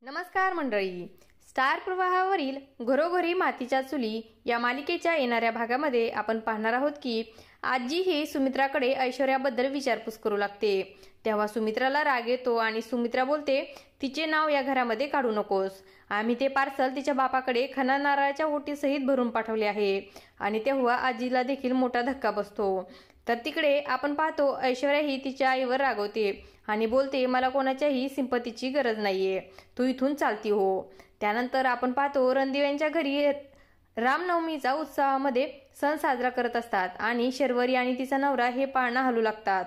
नमस्कार मंडळी, स्टार प्रवाहावरील घरोघरी मातीच्या चुली या मालिकेच्या येणाऱ्या भागामध्ये आपण पाहणार आहोत की आजी ही सुमित्राकडे ऐश्वर्याबद्दल विचारपूस करू लागते। तेव्हा सुमित्राला राग येतो आणि सुमित्रा बोलते, तिचे नाव या घरामध्ये काढू नकोस। आम्ही ते पार्सल तिच्या बापाकडे खणा नारळाच्या ओटी सहित भरून पाठवले आहे। आणि तेव्हा आजीला देखील मोठा धक्का बसतो। तर तिकडे आपण पाहतो ऐश्वर्या ही तिच्या आईवर रागवते आणि बोलते, मला कोणाच्याही सिंपतीची गरज नाहीये, तू इथून चालती हो। त्यानंतर आपण पाहतो रणदेव यांच्या घरी रामनवमीचा उत्सवामध्ये सण साजरा करत असतात आणि शर्वरी आणि तिचा नवरा हे पाळणा हलू लागतात।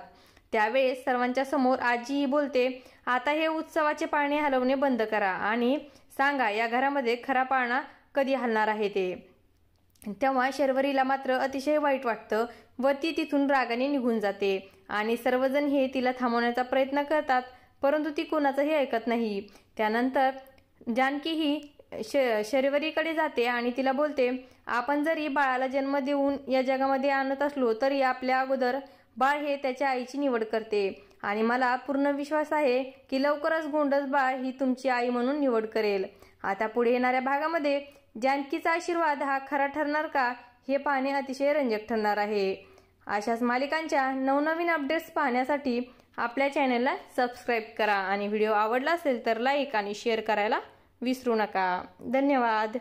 त्यावेळेस सर्वांच्या समोर आजी बोलते, आता हे उत्सवाचे पाळणे हलवणे बंद करा आणि सांगा या घरामध्ये खरा पाळणा कधी हलणार आहे ते। तेव्हा शर्वरीला मात्र अतिशय वाईट वाटतं व ती तिथून रागाने निघून जाते आणि सर्वजण हे तिला थांबवण्याचा प्रयत्न करतात, परंतु ती कोणाचंही ऐकत नाही। त्यानंतर जानकी ही शर्वरीकडे जाते आणि तिला बोलते, आपण जरी बाळाला जन्म देऊन या जगामध्ये आणत असलो तरी आपल्या अगोदर बाळ हे त्याच्या आईची निवड करते आणि मला पूर्ण विश्वास आहे की लवकरच गोंडस बाळ ही तुमची आई म्हणून निवड करेल। आता पुढे येणाऱ्या भागामध्ये जानकीचा आशीर्वाद हा खरा ठरणार का हे पाहणे अतिशय रंजक ठरणार आहे। अशाच मालिकांच्या नवनवीन अपडेट्स पाहण्यासाठी आपल्या चॅनलला सबस्क्राईब करा आणि व्हिडिओ आवडला असेल तर लाईक आणि शेअर करायला विसरू नका। धन्यवाद।